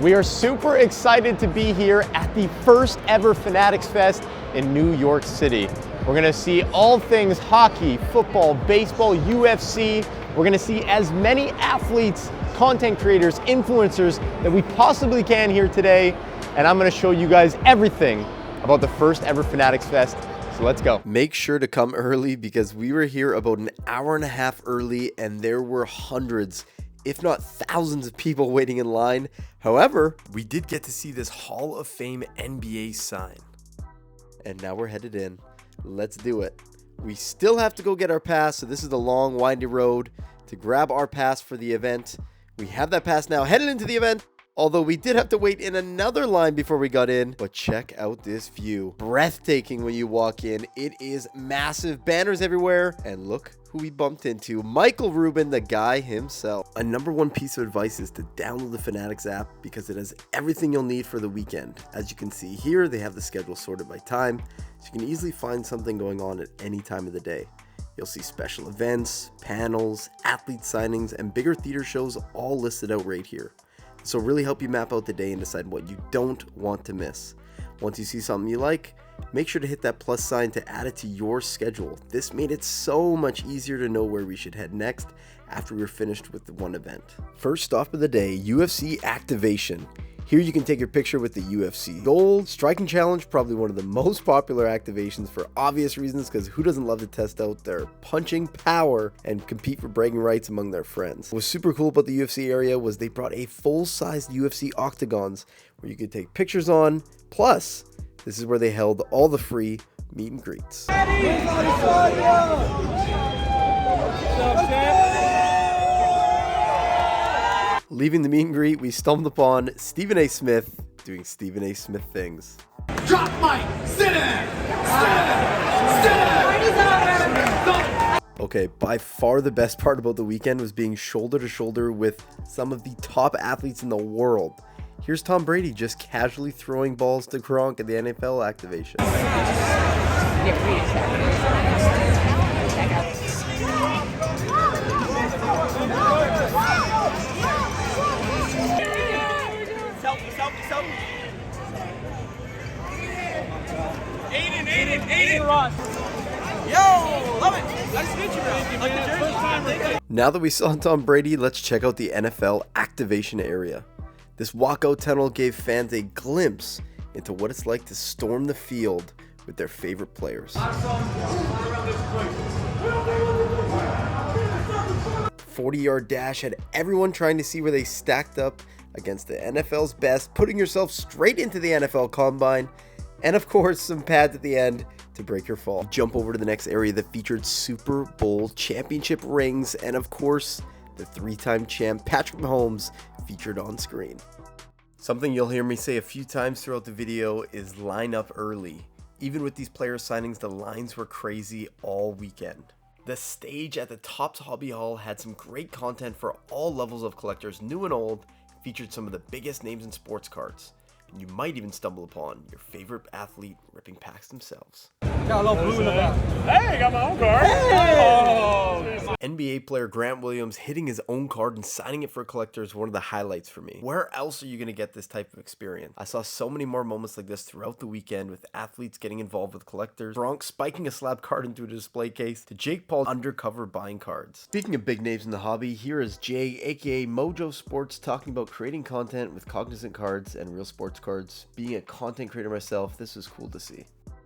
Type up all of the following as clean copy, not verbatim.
We are super excited to be here at the first ever Fanatics Fest in New York City. We're gonna see all things hockey, football, baseball, UFC. We're gonna see as many athletes, content creators, influencers that we possibly can here today. And I'm gonna show you guys everything about the first ever Fanatics Fest. So let's go. Make sure to come early because we were here about an hour and a half early and there were hundreds, if not thousands of people waiting in line. However, we did get to see this Hall of Fame NBA sign. And now we're headed in. Let's do it. We still have to go get our pass, so this is the long, windy road to grab our pass for the event. We have that pass now, headed into the event. Although we did have to wait in another line before we got in. But check out this view. Breathtaking when you walk in. It is massive. Banners everywhere. And look who we bumped into. Michael Rubin, the guy himself. A #1 piece of advice is to download the Fanatics app because it has everything you'll need for the weekend. As you can see here, they have the schedule sorted by time, so you can easily find something going on at any time of the day. You'll see special events, panels, athlete signings, and bigger theater shows all listed out right here. This will really help you map out the day and decide what you don't want to miss. Once you see something you like, make sure to hit that plus sign to add it to your schedule. This made it so much easier to know where we should head next after we're finished with the one event. First stop of the day, UFC Activation. Here you can take your picture with the UFC Gold Striking Challenge, probably one of the most popular activations for obvious reasons, because who doesn't love to test out their punching power and compete for bragging rights among their friends. What was super cool about the UFC area was they brought a full-sized UFC octagons where you could take pictures on, plus this is where they held all the free meet and greets. Leaving the meet and greet, we stumbled upon Stephen A. Smith doing Stephen A. Smith things. Drop mic, sit in, Okay, by far the best part about the weekend was being shoulder to shoulder with some of the top athletes in the world. Here's Tom Brady just casually throwing balls to Gronk at the NFL activation. Aiden. Yo, love it. Nice to meet you, bro. Like the jersey. Now that we saw Tom Brady, let's check out the NFL activation area. This walkout tunnel gave fans a glimpse into what it's like to storm the field with their favorite players. 40-yard dash had everyone trying to see where they stacked up against the NFL's best, putting yourself straight into the NFL Combine, and of course some pads at the end to break your fall. Jump over to the next area that featured Super Bowl championship rings, and of course the 3-time champ Patrick Mahomes featured on screen. Something you'll hear me say a few times throughout the video is line up early. Even with these player signings, the lines were crazy all weekend. The stage at the Topps Hobby Hall had some great content for all levels of collectors, new and old, featured some of the biggest names in sports cards. And you might even stumble upon your favorite athlete ripping packs themselves. Got a little blue in the back. Hey, got my own card. Hey! Oh. NBA player Grant Williams hitting his own card and signing it for a collector is one of the highlights for me. Where else are you going to get this type of experience? I saw so many more moments like this throughout the weekend, with athletes getting involved with collectors, Gronk spiking a slab card into a display case, to Jake Paul undercover buying cards. Speaking of big names in the hobby, here is Jay, aka Mojo Sports, talking about creating content with Cognizant cards and real sports cards. Being a content creator myself, this was cool to see.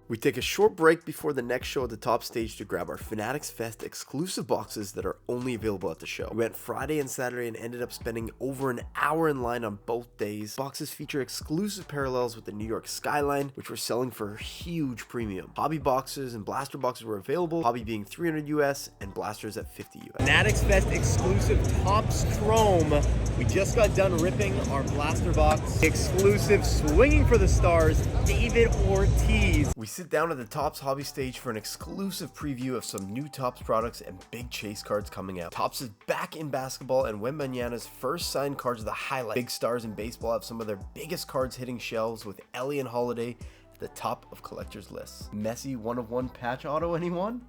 We take a short break before the next show at the top stage to grab our Fanatics Fest exclusive boxes that are only available at the show. We went Friday and Saturday and ended up spending over an hour in line on both days. Boxes feature exclusive parallels with the New York skyline, which were selling for a huge premium. Hobby boxes and blaster boxes were available, hobby being $300 US and blasters at $50 US. Fanatics Fest exclusive Topps Chrome. We just got done ripping our blaster box. Exclusive Swinging for the Stars, David Ortiz. We sit down at the Topps hobby stage for an exclusive preview of some new Topps products and big chase cards coming out. Topps is back in basketball, and Wembanyama's first signed cards are the highlight. Big stars in baseball have some of their biggest cards hitting shelves, with Ellie and Holiday at the top of collectors' lists. Messi 1/1 patch auto, anyone?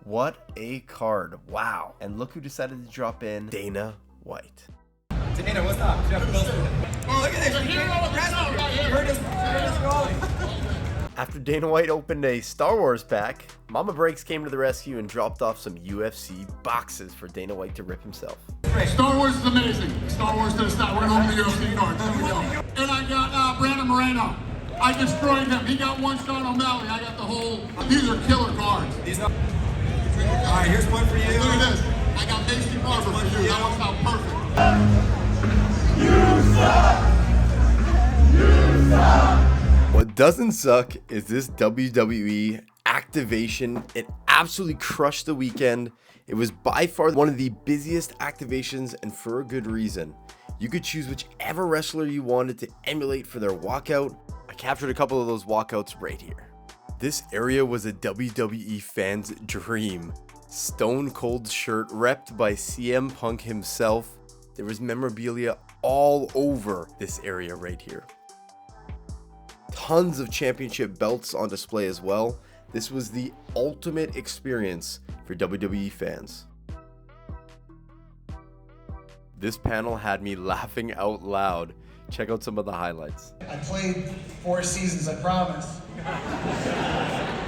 What a card. Wow. And look who decided to drop in, Dana White. Dana, what's up? Look at this. Heard us rolling. After Dana White opened a Star Wars pack, Mama Breaks came to the rescue and dropped off some UFC boxes for Dana White to rip himself. Star Wars is amazing. Star Wars to the start. We're going to open the UFC cards. Here we go. And I got Brandon Moreno. I destroyed him. He got one Sean O'Malley. I got the whole. These are killer cards. All right, here's one for you. Look at this. I got Macy Barber for you. That one's out perfect. What doesn't suck is this WWE activation. It absolutely crushed the weekend. It was by far one of the busiest activations, and for a good reason. You could choose whichever wrestler you wanted to emulate for their walkout. I captured a couple of those walkouts right here. This area was a WWE fan's dream. Stone Cold shirt repped by CM Punk himself. There was memorabilia all over this area right here. Tons of championship belts on display as well. This was the ultimate experience for WWE fans. This panel had me laughing out loud. Check out some of the highlights. I played 4 seasons, I promise.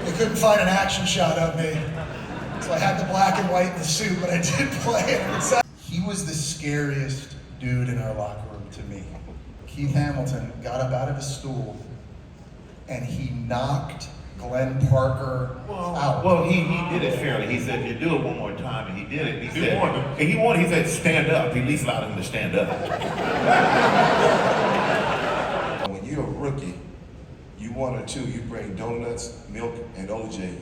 They couldn't find an action shot of me. So I had the black and white in the suit, but I did play it. He was the scariest dude in our locker room to me. Keith Hamilton got up out of his stool and he knocked Glenn Parker out. Well, he did it fairly. He said, if you do it one more time, and he did it. He said, stand up. He at least allowed him to stand up. When you're a rookie, you 1 or 2, you bring donuts, milk, and OJ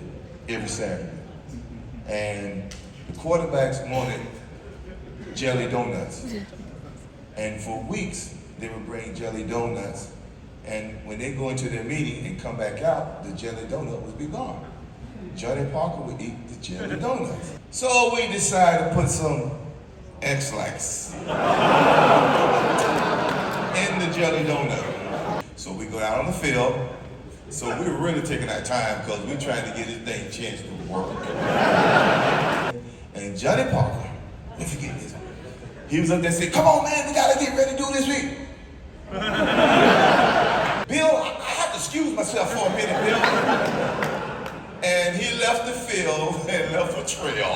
every Saturday. And the quarterbacks wanted jelly donuts. And for weeks, they would bring jelly donuts. And when they go into their meeting and come back out, the jelly donut would be gone. Johnny Parker would eat the jelly donuts. So we decided to put some X-Lax in the jelly donut. So we go out on the field. So we were really taking our time because we were trying to get this thing changed to work. And Johnny Parker, don't forget this, he was up there saying, come on man, we gotta get ready to do this week. Bill, I have to excuse myself for a minute, Bill. And he left the field and left a trail.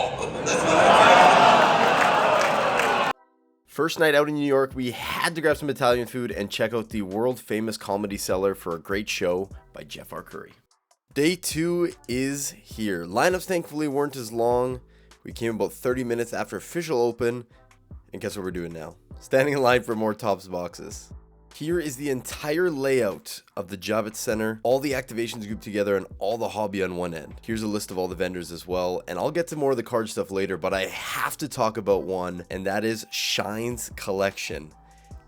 First night out in New York, we had to grab some Italian food and check out the world famous comedy cellar for a great show by Jeff Arcuri. Day 2 is here. Lineups thankfully weren't as long. We came about 30 minutes after official open. And guess what we're doing now? Standing in line for more Topps boxes. Here is the entire layout of the Javits Center, all the activations grouped together and all the hobby on one end. Here's a list of all the vendors as well, and I'll get to more of the card stuff later, but I have to talk about one, and that is Shine's collection.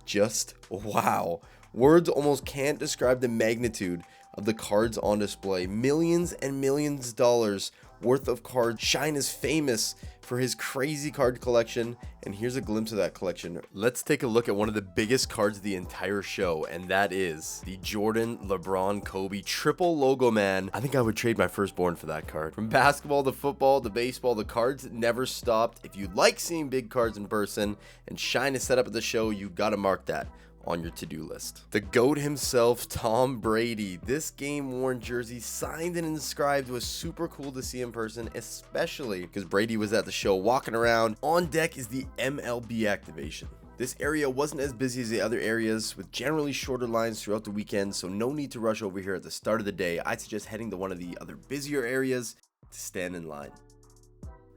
Just wow. Words almost can't describe the magnitude of the cards on display. Millions and millions of dollars worth of cards. Shine is famous for his crazy card collection, and here's a glimpse of that collection. Let's take a look at one of the biggest cards of the entire show, and that is the Jordan, LeBron, Kobe triple logo man. I think I would trade my firstborn for that card. From basketball to football to baseball, the cards never stopped. If you like seeing big cards in person and Shine is set up at the show, you gotta mark that on your to-do list. The GOAT himself, Tom Brady. This game-worn jersey signed and inscribed was super cool to see in person, especially because Brady was at the show walking around. On deck is the MLB activation. This area wasn't as busy as the other areas, with generally shorter lines throughout the weekend, so no need to rush over here at the start of the day. I'd suggest heading to one of the other busier areas to stand in line.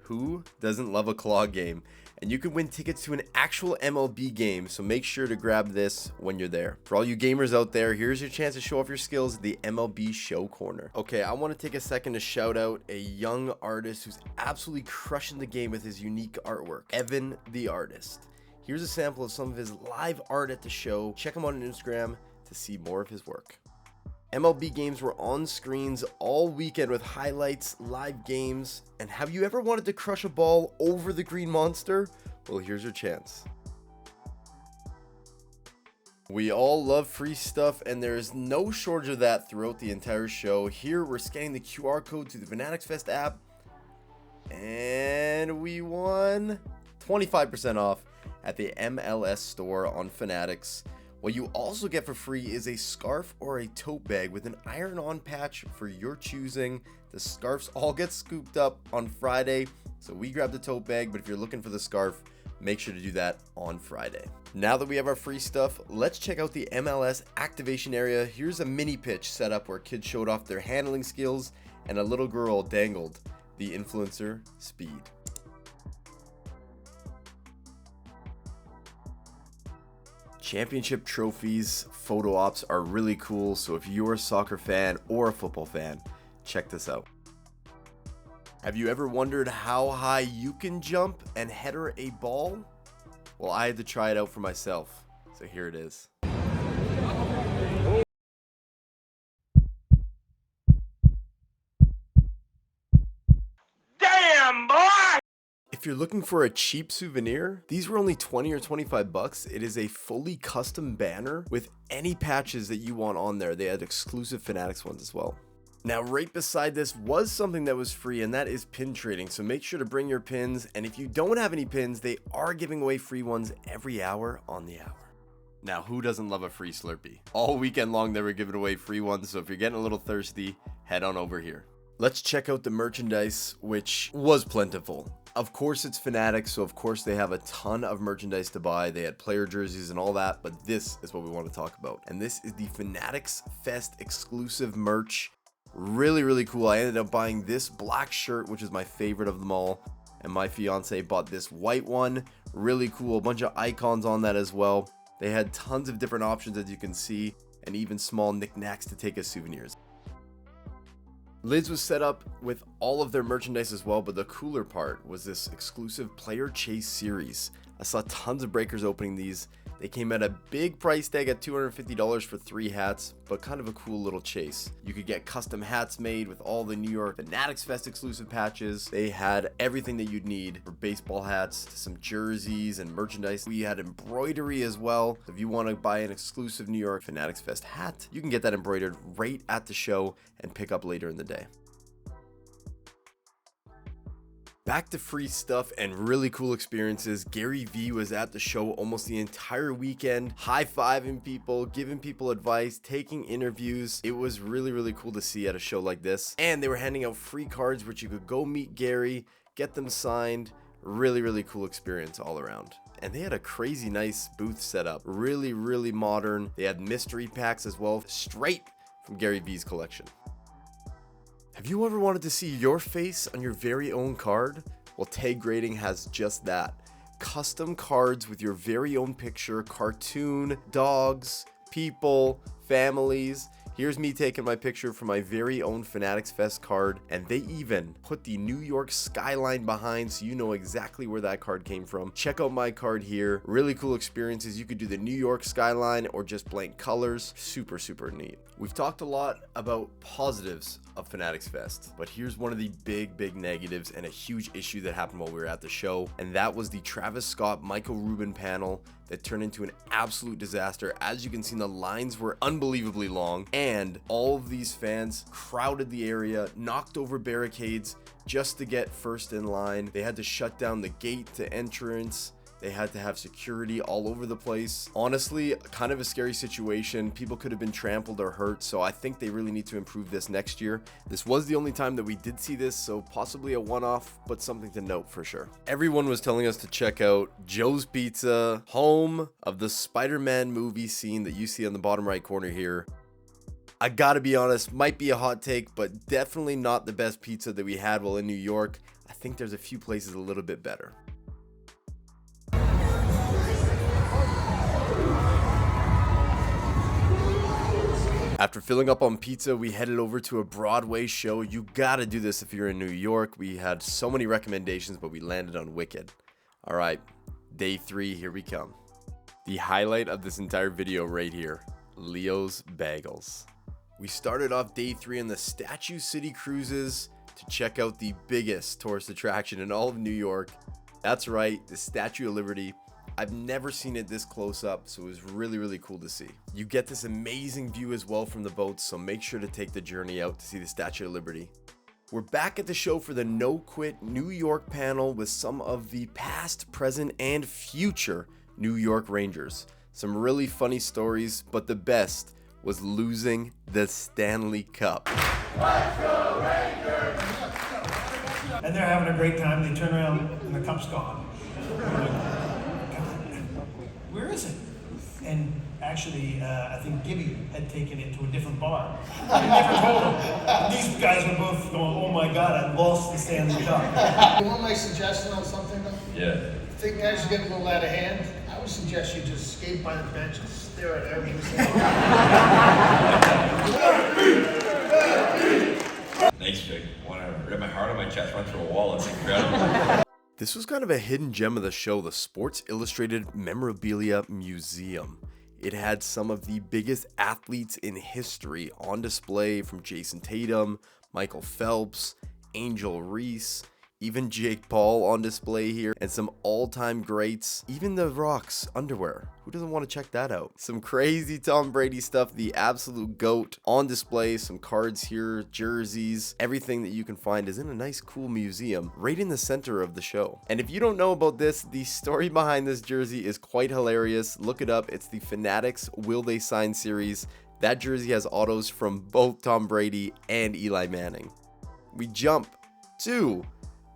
Who doesn't love a claw game? And you can win tickets to an actual MLB game, so make sure to grab this when you're there. For all you gamers out there, here's your chance to show off your skills at the MLB Show Corner. Okay, I want to take a second to shout out a young artist who's absolutely crushing the game with his unique artwork, Evan the Artist. Here's a sample of some of his live art at the show. Check him out on Instagram to see more of his work. MLB games were on screens all weekend with highlights, live games, and have you ever wanted to crush a ball over the green monster? Well, here's your chance. We all love free stuff, and there is no shortage of that throughout the entire show. Here, we're scanning the QR code to the Fanatics Fest app, and we won 25% off. at the MLS store on Fanatics. What you also get for free is a scarf or a tote bag with an iron-on patch for your choosing. The scarves all get scooped up on Friday, so we grabbed the tote bag, but if you're looking for the scarf, make sure to do that on Friday. Now that we have our free stuff, let's check out the MLS activation area. Here's a mini pitch set up where kids showed off their handling skills and a little girl dangled the influencer Speed. Championship trophies, photo ops are really cool, so if you're a soccer fan or a football fan, check this out. Have you ever wondered how high you can jump and header a ball? Well, I had to try it out for myself, so here it is. Damn, boy! If you're looking for a cheap souvenir, these were only 20 or 25 bucks. It is a fully custom banner with any patches that you want on there. They had exclusive Fanatics ones as well. Now, right beside this was something that was free, and that is pin trading. So make sure to bring your pins. And if you don't have any pins, they are giving away free ones every hour on the hour. Now, who doesn't love a free Slurpee? All weekend long, they were giving away free ones. So if you're getting a little thirsty, head on over here. Let's check out the merchandise, which was plentiful. Of course, it's Fanatics, so of course they have a ton of merchandise to buy. They had player jerseys and all that, but this is what we want to talk about. And this is the Fanatics Fest exclusive merch. Really cool. I ended up buying this black shirt, which is my favorite of them all, and my fiance bought this white one. Really cool. A bunch of icons on that as well. They had tons of different options, as you can see, and even small knickknacks to take as souvenirs. Lids was set up with all of their merchandise as well, but the cooler part was this exclusive player chase series. I saw tons of breakers opening these. They came at a big price tag at $250 for 3 hats, but kind of a cool little chase. You could get custom hats made with all the New York Fanatics Fest exclusive patches. They had everything that you'd need for baseball hats, some jerseys and merchandise. We had embroidery as well. If you want to buy an exclusive New York Fanatics Fest hat, you can get that embroidered right at the show and pick up later in the day. Back to free stuff and really cool experiences. Gary Vee was at the show almost the entire weekend, high-fiving people, giving people advice, taking interviews. It was really cool to see at a show like this. And they were handing out free cards which you could go meet Gary, get them signed. Really cool experience all around. And they had a crazy nice booth set up. Really modern. They had mystery packs as well, straight from Gary Vee's collection. Have you ever wanted to see your face on your very own card? Well, Tag Grading has just that. Custom cards with your very own picture, cartoon, dogs, people, families. Here's me taking my picture for my very own Fanatics Fest card, and they even put the New York skyline behind so you know exactly where that card came from. Check out my card here. Really cool experiences. You could do the New York skyline or just blank colors. Super neat. We've talked a lot about positives of Fanatics Fest, but here's one of the big negatives and a huge issue that happened while we were at the show, and that was the Travis Scott Michael Rubin panel that turned into an absolute disaster. As you can see, the lines were unbelievably long, and all of these fans crowded the area, knocked over barricades just to get first in line. They had to shut down the gate to entrance. They had to have security all over the place. Honestly, kind of a scary situation. People could have been trampled or hurt, so I think they really need to improve this next year. This was the only time that we did see this, so possibly a one-off, but something to note for sure. Everyone was telling us to check out Joe's Pizza, home of the Spider-Man movie scene that you see on the bottom right corner here. I gotta be honest, might be a hot take, but definitely not the best pizza that we had while in New York. I think there's a few places a little bit better. After filling up on pizza, we headed over to a Broadway show. You gotta do this if you're in New York. We had so many recommendations, but we landed on Wicked. All right, day 3, here we come. The highlight of this entire video right here, Leo's Bagels. We started off day 3 on the Statue City Cruises to check out the biggest tourist attraction in all of New York. That's right, the Statue of Liberty. I've never seen it this close up, so it was really cool to see. You get this amazing view as well from the boats, so make sure to take the journey out to see the Statue of Liberty. We're back at the show for the No Quit New York panel with some of the past, present, and future New York Rangers. Some really funny stories, but the best was losing the Stanley Cup. Let's go Rangers! And they're having a great time. They turn around and the cup's gone. Like, where is it? And actually, I think Gibby had taken it to a different bar. I never told him. These guys were both going, oh my God, I lost the Stanley Cup. You want my suggestion on something though? Yeah. I think guys are getting a little out of hand. I would suggest you just skate by the bench and stare at everything. Thanks, Jake. I want to rip my heart on my chest, run through a wall. It's incredible. This was kind of a hidden gem of the show, the Sports Illustrated Memorabilia Museum. It had some of the biggest athletes in history on display, from Jason Tatum, Michael Phelps, Angel Reese, even Jake Paul on display here, and some all-time greats, even The Rock's underwear. Who doesn't want to check that out? Some crazy Tom Brady stuff, the absolute GOAT on display, some cards here, jerseys, everything that you can find is in a nice cool museum right in the center of the show. And if you don't know about this, the story behind this jersey is quite hilarious. Look it up. It's the Fanatics Will They Sign series. That jersey has autos from both Tom Brady and Eli Manning. We jump to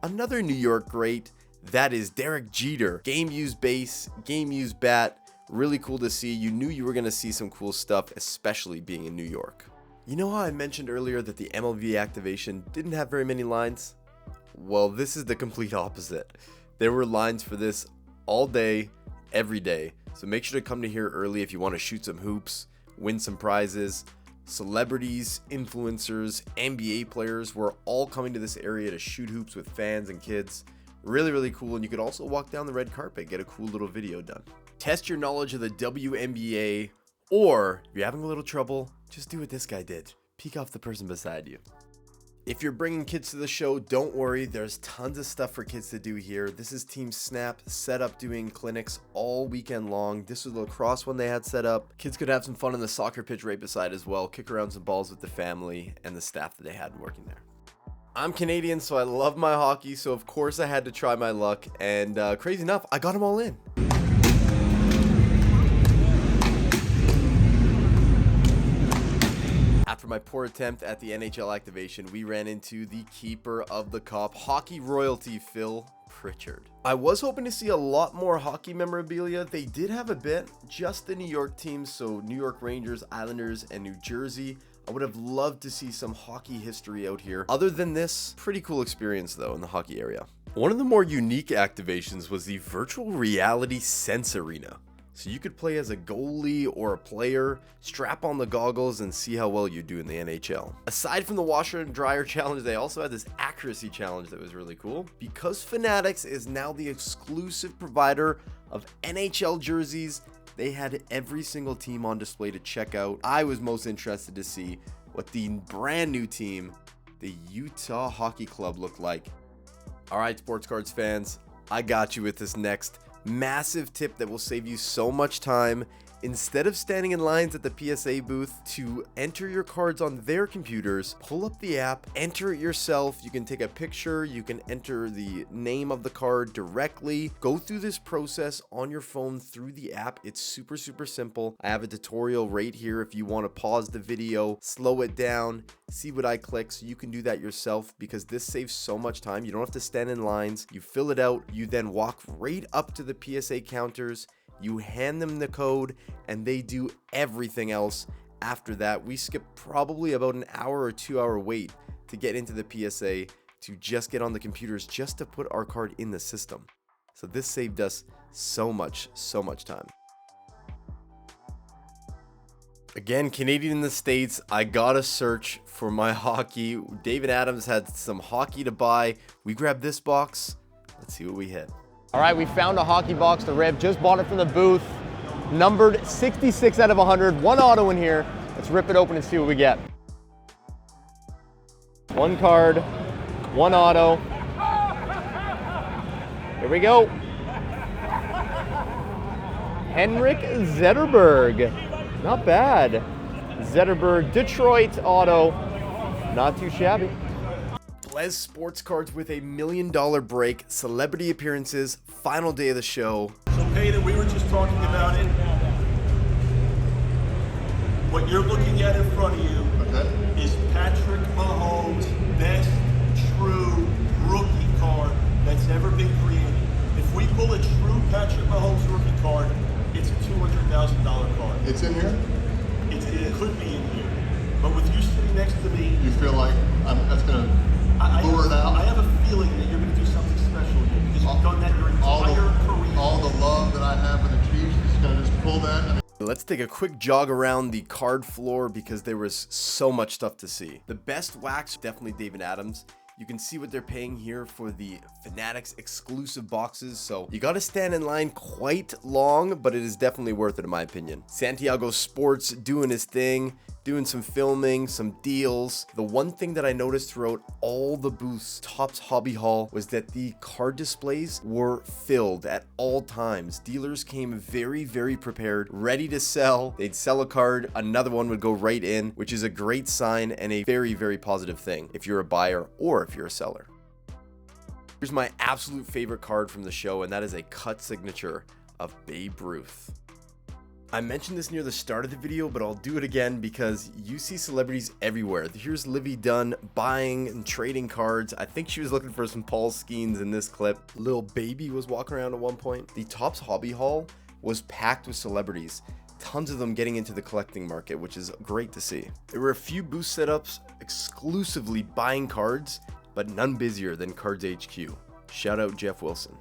another New York great, that is Derek Jeter. Game used base, game used bat, really cool to see. You knew you were going to see some cool stuff, especially being in New York. You know how I mentioned earlier that the MLB activation didn't have very many lines? Well, this is the complete opposite. There were lines for this all day, every day. So make sure to come to here early if you want to shoot some hoops, win some prizes. Celebrities, influencers, NBA players were all coming to this area to shoot hoops with fans and kids. Really, really cool. And you could also walk down the red carpet, get a cool little video done. Test your knowledge of the WNBA, or if you're having a little trouble, just do what this guy did. Peek off the person beside you. If you're bringing kids to the show, don't worry. There's tons of stuff for kids to do here. This is Team Snap set up doing clinics all weekend long. This was the lacrosse one they had set up. Kids could have some fun on the soccer pitch right beside as well. Kick around some balls with the family and the staff that they had working there. I'm Canadian, so I love my hockey. So of course I had to try my luck. And crazy enough, I got them all in. After my poor attempt at the NHL activation, we ran into the keeper of the cup, hockey royalty Phil Pritchard. I was hoping to see a lot more hockey memorabilia. They did have a bit, just the New York teams, so New York Rangers, Islanders, and New Jersey. I would have loved to see some hockey history out here. Other than this, pretty cool experience though in the hockey area. One of the more unique activations was the virtual reality Sense Arena. So you could play as a goalie or a player, strap on the goggles, and see how well you do in the NHL. Aside from the washer and dryer challenge, they also had this accuracy challenge that was really cool. Because Fanatics is now the exclusive provider of NHL jerseys, they had every single team on display to check out. I was most interested to see what the brand new team, the Utah Hockey Club, looked like. All right, sports cards fans, I got you with this next massive tip that will save you so much time. Instead of standing in lines at the PSA booth to enter your cards on their computers, pull up the app, enter it yourself. You can take a picture, you can enter the name of the card directly. Go through this process on your phone through the app. It's super, super simple. I have a tutorial right here if you want to pause the video, slow it down, see what I click, so you can do that yourself, because this saves so much time. You don't have to stand in lines. You fill it out, you then walk right up to the PSA counters, you hand them the code, and they do everything else. After that, we skip probably about an hour or 2 hour wait to get into the PSA to just get on the computers just to put our card in the system. So this saved us so much time. Again, Canadian in the States, I gotta search for my hockey. David Adams had some hockey to buy. We grabbed this box. Let's see what we hit. All right, we found a hockey box. The Rev just bought it from the booth. Numbered 66 out of 100. One auto in here. Let's rip it open and see what we get. One card, one auto. Here we go. Henrik Zetterberg. Not bad. Zetterberg, Detroit auto. Not too shabby. Blez Sports Cards with a $1 million break, celebrity appearances, final day of the show. So Peyton, we were just talking about it. What you're looking at in front of you is Patrick Mahomes' best true rookie card that's ever been created. If we pull a true Patrick Mahomes rookie card, it's a $200,000 card. It's in here? It could be in here. But with you sitting next to me, You feel like that's going to lure it out? I have a feeling that you're going to do something special here because you've done that your entire career. All the love that I have for the Chiefs is going to just pull that. Let's take a quick jog around the card floor because there was so much stuff to see. The best wax, definitely David Adams. You can see what they're paying here for the Fanatics exclusive boxes, so you gotta stand in line quite long, but it is definitely worth it in my opinion. Santiago Sports doing his thing, doing some filming, some deals. The one thing that I noticed throughout all the booths, Topps Hobby Hall, was that the card displays were filled at all times. Dealers came very, very prepared, ready to sell. They'd sell a card, another one would go right in, which is a great sign and a very, very positive thing if you're a buyer or if you're a seller. Here's my absolute favorite card from the show, and that is a cut signature of Babe Ruth. I mentioned this near the start of the video, but I'll do it again because you see celebrities everywhere. Here's Livy Dunn buying and trading cards. I think she was looking for some Paul Skeens in this clip. Lil Baby was walking around at one point. The Topps Hobby Hall was packed with celebrities. Tons of them getting into the collecting market, which is great to see. There were a few booth setups exclusively buying cards, but none busier than Cards HQ. Shout out Jeff Wilson.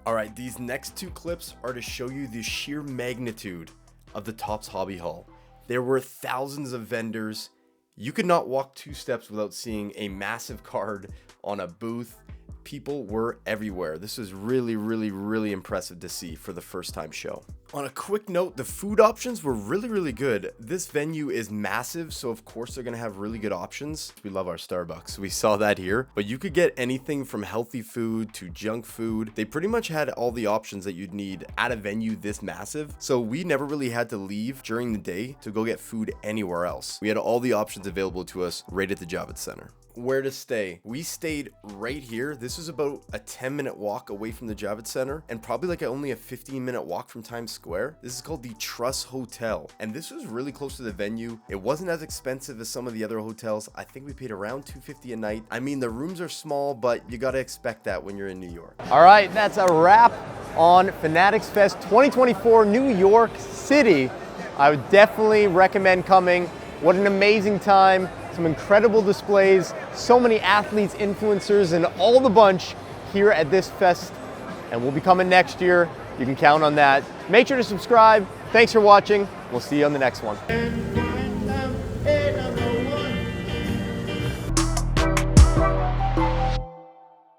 All right, these next two clips are to show you the sheer magnitude of the Topps Hobby Hall. There were thousands of vendors. You could not walk 2 steps without seeing a massive card on a booth. People were everywhere. This was really, really, really impressive to see for the first time show. On a quick note, the food options were really, really good. This venue is massive, so of course they're gonna have really good options. We love our Starbucks. We saw that here, but you could get anything from healthy food to junk food. They pretty much had all the options that you'd need at a venue this massive. So we never really had to leave during the day to go get food anywhere else. We had all the options available to us right at the Javits Center. Where to stay? We stayed right here. This is about a 10-minute walk away from the Javits Center and probably like only a 15-minute walk from Times Square. This is called the Truss Hotel, and this was really close to the venue. It wasn't as expensive as some of the other hotels. I think we paid around $250 a night. I mean, the rooms are small, but you gotta expect that when you're in New York. All right, that's a wrap on Fanatics Fest 2024 New York City. I would definitely recommend coming. What an amazing time. Some incredible displays, so many athletes, influencers, and all the bunch here at this fest. And we'll be coming next year. You can count on that. Make sure to subscribe. Thanks for watching. We'll see you on the next one.